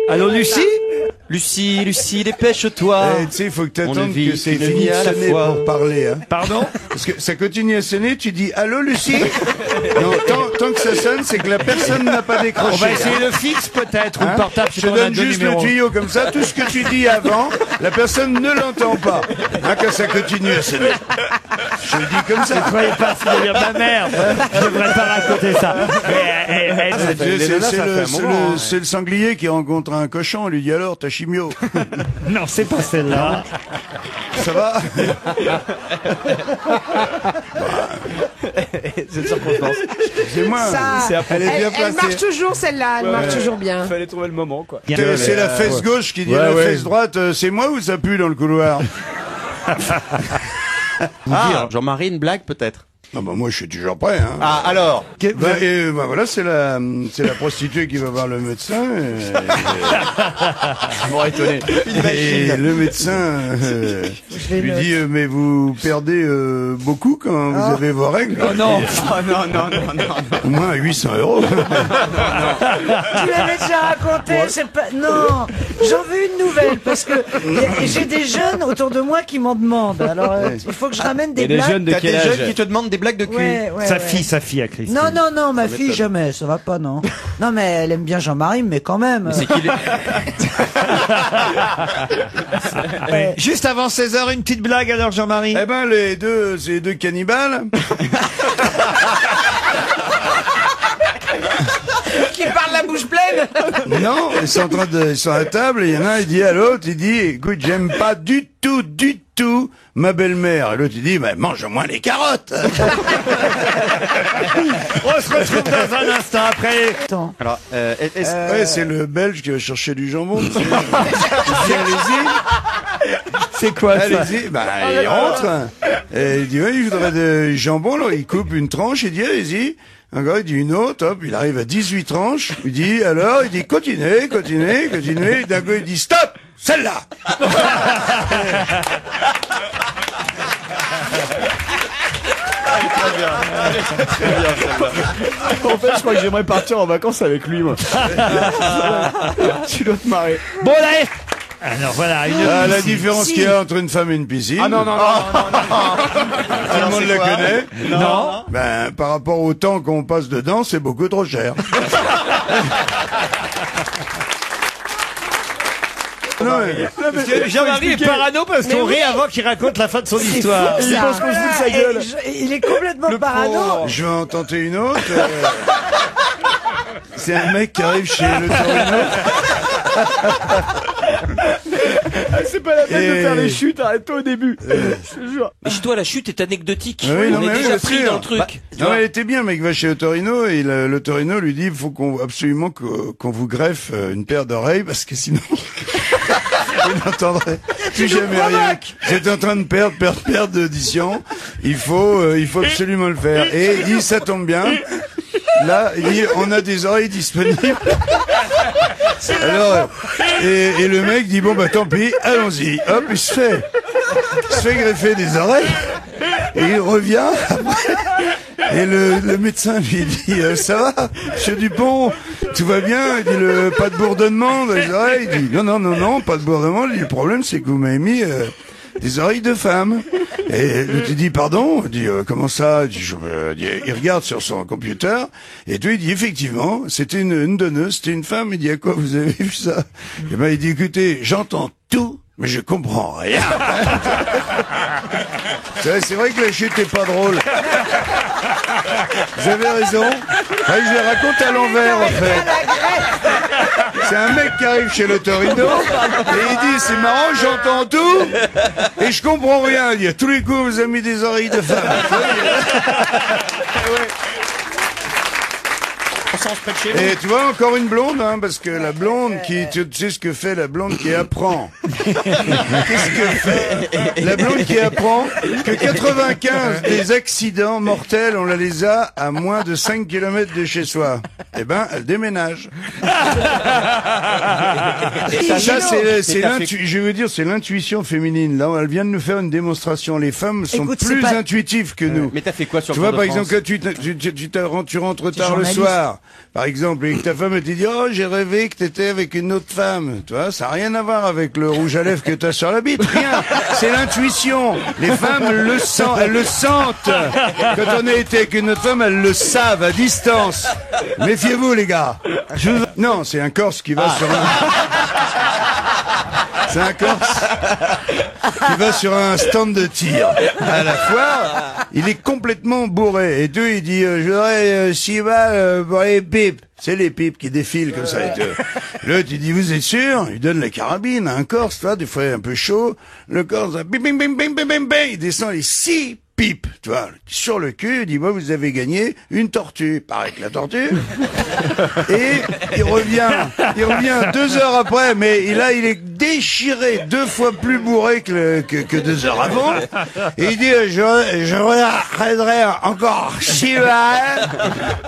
Allô, Lucie? Lucie, Lucie, dépêche-toi. Tu sais, il faut que t'attendes On ne vit que c'est qu'une fini vie de à la sonner fois. pour parler. Hein. Pardon? Parce que ça continue à sonner, tu dis allô Lucie. Non, tant que ça sonne, c'est que la personne n'a pas décroché. On va essayer le fixe peut-être, ou le portable, Je te donne juste le tuyau comme ça, tout ce que tu dis avant, la personne ne l'entend pas. Hein, quand ça continue à sonner. Je le dis comme ça. Ne croyez pas, c'est dire ma mère. Je devrais pas raconter ça. C'est le sanglier qui rencontre un cochon, on lui dit alors, t'as chimio. Non, c'est pas celle-là. Ça va? C'est circonstance. C'est moi. Elle est bien Elle marche placée. toujours celle-là, elle marche toujours bien. Fallait trouver le moment, quoi. C'est la fesse gauche qui dit à la fesse droite, c'est moi ou ça pue dans le couloir? Ah, Jean-Marie, une blague peut-être? Ah bah moi je suis toujours prêt. Hein. Ah, alors? Voilà, c'est la prostituée qui va voir le médecin. Je m'aurais étonné. Et le médecin lui dit mais vous perdez beaucoup quand vous avez vos règles. Oh non. Au moins 800 €. Tu l'avais déjà raconté, c'est pas... Non, j'en veux une nouvelle, parce que j'ai des jeunes autour de moi qui m'en demandent. Alors, il faut que je ramène des blagues. T'as des jeunes qui te demandent des blagues de cul. Sa fille à Christine. Non, ma fille, jamais, ça va pas, non. Non, mais elle aime bien Jean-Marie, mais quand même. C'est qu'il est... Juste avant 16h, une petite blague alors, Jean-Marie. Eh ben ces deux cannibales. Qui parle la bouche pleine. Non, ils sont à la table et il y en a un, il dit à l'autre, il dit, écoute, j'aime pas du tout ma belle-mère. Et l'autre, il dit, bah, mange au moins les carottes. On se retrouve dans un instant après. Alors, Ouais, c'est le Belge qui va chercher du jambon. Il dit, allez-y. C'est quoi ça? Allez-y. Bah, il rentre. Et il dit, ouais, il voudrait du jambon. Alors, il coupe une tranche, il dit, allez-y. Encore, il dit une autre, hop, il arrive à 18 tranches. Il dit, alors, il dit, continuez. D'un coup, il dit, stop! Celle-là! En fait, je crois que j'aimerais partir en vacances avec lui, moi. Tu dois te marrer. Bon, allez. Alors voilà, La différence qu'il y a entre une femme et une piscine. Ah non. Tout le monde la connaît. Non. Ben, par rapport au temps qu'on passe dedans, c'est beaucoup trop cher. Jean-Marie est parano parce qu'on rit avant qu'il raconte la fin de son histoire. Il pense qu'on se fout de sa gueule. Il est complètement parano. Je vais en tenter une autre. C'est un mec qui arrive chez le Torino. C'est pas la peine de faire les chutes, arrête-toi au début. Je te jure. Mais chez toi, la chute est anecdotique. Oui, On est déjà pris dans le truc. Non, elle était bien, le mec va chez le Torino et le Torino lui dit, il faut absolument qu'on vous greffe une paire d'oreilles parce que sinon, vous n'entendrez plus jamais rien. J'étais en train de perdre d'audition. Il faut absolument le faire. Et il dit, ça tombe bien. Là, il dit, on a des oreilles disponibles. Alors, et le mec dit, bon, bah, tant pis, allons-y. Hop, il se fait greffer des oreilles. Et il revient. Et le médecin lui dit, ça va, monsieur Dupont, tout va bien? Il dit, pas de bourdonnement dans les oreilles? Il dit, non, pas de bourdonnement. Il dit, le problème, c'est que vous m'avez mis, des oreilles de femme. Et tu dis pardon, il dit comment ça? Il regarde sur son computer et tout, il dit effectivement c'était une donneuse, c'était une femme. Il dit à quoi vous avez vu ça? Et ben il dit écoutez, j'entends tout mais je comprends rien. C'est vrai que la chute est pas drôle. Vous avez raison. Je les raconte à l'envers en fait. C'est un mec qui arrive chez le Torino et il dit c'est marrant, j'entends tout et je comprends rien. Il dit à tous les coups vous avez mis des oreilles de femme. Et tu vois encore une blonde, hein, parce que la blonde tu sais ce que fait la blonde qui apprend. Qu'est-ce que fait la blonde qui apprend que 95 des accidents mortels, on les a à moins de 5 km de chez soi. Eh ben, elle déménage. Ça, c'est l'intuition féminine. Là, elle vient de nous faire une démonstration. Les femmes sont plus intuitives que nous. Mais t'as fait quoi sur Tu vois, par exemple, quand tu rentres tard le soir, Par exemple, et que ta femme te dit, oh, j'ai rêvé que t'étais avec une autre femme. Tu vois, ça n'a rien à voir avec le rouge à lèvres que t'as sur la bite. Rien. C'est l'intuition. Les femmes le sentent, elles le sentent. Quand on a été avec une autre femme, elles le savent à distance. Méfiez-vous, les gars. Non, c'est un Corse qui va sur un... C'est un Corse qui va sur un stand de tir à la foire. Il est complètement bourré. Et tout, il dit, je voudrais 6 balles pour les pipes. C'est les pipes qui défilent comme ça. Et tout. L'autre, il dit, vous êtes sûr? Il donne la carabine à un Corse, tu vois, des fois un peu chaud. Le Corse, bim, bim, bim, bim, bim, bim, bim, il descend les 6 pipes, tu vois, sur le cul, il dit, moi, vous avez gagné une tortue. Pareil que la tortue. Et il revient 2 heures après, mais là, il est déchiré, 2 fois plus bourré que 2 heures avant. Et il dit, je regarderai encore 6 balles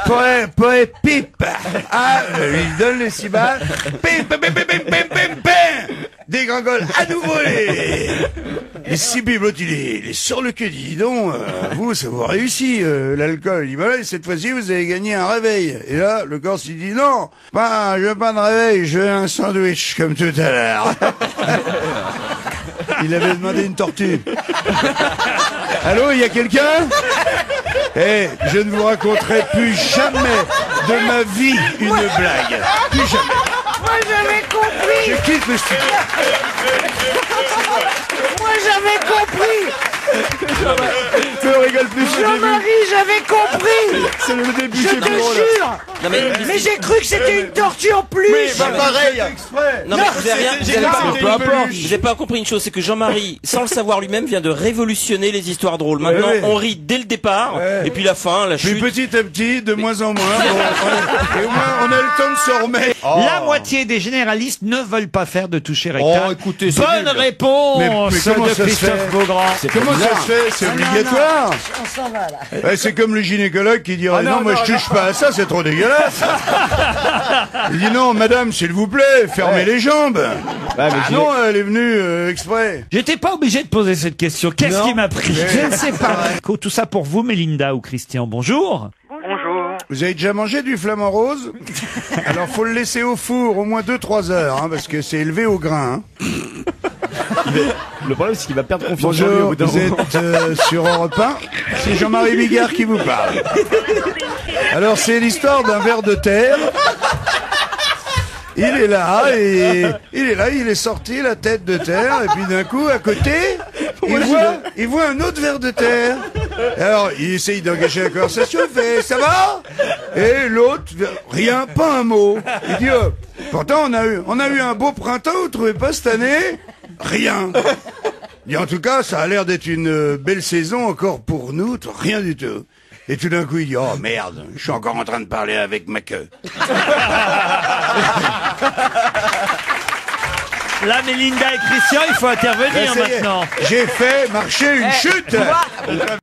pour les pipes. Ah, il donne les 6 balles. Pim, pim, pim, pim, pim, pim, pim, pim. Dégringole à nouveau les 6 pipes. L'autre, il est sur le cul, dis donc, vous, ça vous réussit, l'alcool. Il dit, voilà, cette fois-ci, vous avez gagné un réveil. Et là, le Corse, il dit, non, je veux pas de réveil, je veux un sandwich, comme tout à l'heure. Il avait demandé une tortue. Allô, il y a quelqu'un? Eh, je ne vous raconterai plus jamais de ma vie une blague. Plus jamais. Moi j'avais compris. Je quitte le studio. Moi j'avais compris. Tu ne rigoles plus, c'est le début. Jean-Marie, j'avais compris. C'est le début, Je c'est te plus drôle. jure. Non Mais j'ai cru que c'était une tortue en plus. Pareil. Non mais vous avez rien, vous avez pas, Peu importe. vous avez pas compris une chose, c'est que Jean-Marie, sans le savoir lui-même, vient de révolutionner les histoires drôles. Maintenant, Ouais. on rit dès le départ, Ouais. et puis la fin, la Puis chute. petit à petit, de moins en moins, et au moins on a le temps de se remettre. La moitié des généralistes ne veulent pas faire de toucher rectal. Oh, écoutez, c'est Bonne nul. réponse Mais comment de ça se Christophe fait Beaugrand. Comment ça se fait? C'est obligatoire. On s'en va là. Ouais, c'est comme le gynécologue qui dirait Ah non, non, moi non, je touche pas à ça, c'est trop dégueulasse. Il dit non, madame, s'il vous plaît, fermez les jambes. mais Ah non, elle est venue exprès. J'étais pas obligé de poser cette question. Qu'est-ce Non. qui m'a pris? Je ne sais pas. Tout ça pour vous, Mélinda ou Christian. Bonjour. Vous avez déjà mangé du flamant rose? Alors faut le laisser au four au moins 2-3 heures, hein, parce que c'est élevé au grain. Hein. Le problème, c'est qu'il va perdre confiance en lui au Bonjour, bout d'un vous moment. êtes sur Europe 1. C'est Jean-Marie Bigard qui vous parle. Alors c'est l'histoire d'un ver de terre. Il est là, il est sorti la tête de terre, et puis d'un coup, à côté, il voit un autre ver de terre. Alors, il essaye d'engager la conversation, il fait, ça va? Et l'autre, rien, pas un mot. Il dit, pourtant, on a eu un beau printemps, vous trouvez pas cette année? Rien. Il dit, en tout cas, ça a l'air d'être une belle saison encore pour nous, rien du tout. Et tout d'un coup, il dit, oh merde, je suis encore en train de parler avec ma queue. Là, Mélinda et Christian, il faut intervenir Ça y est, maintenant. j'ai fait marcher une chute.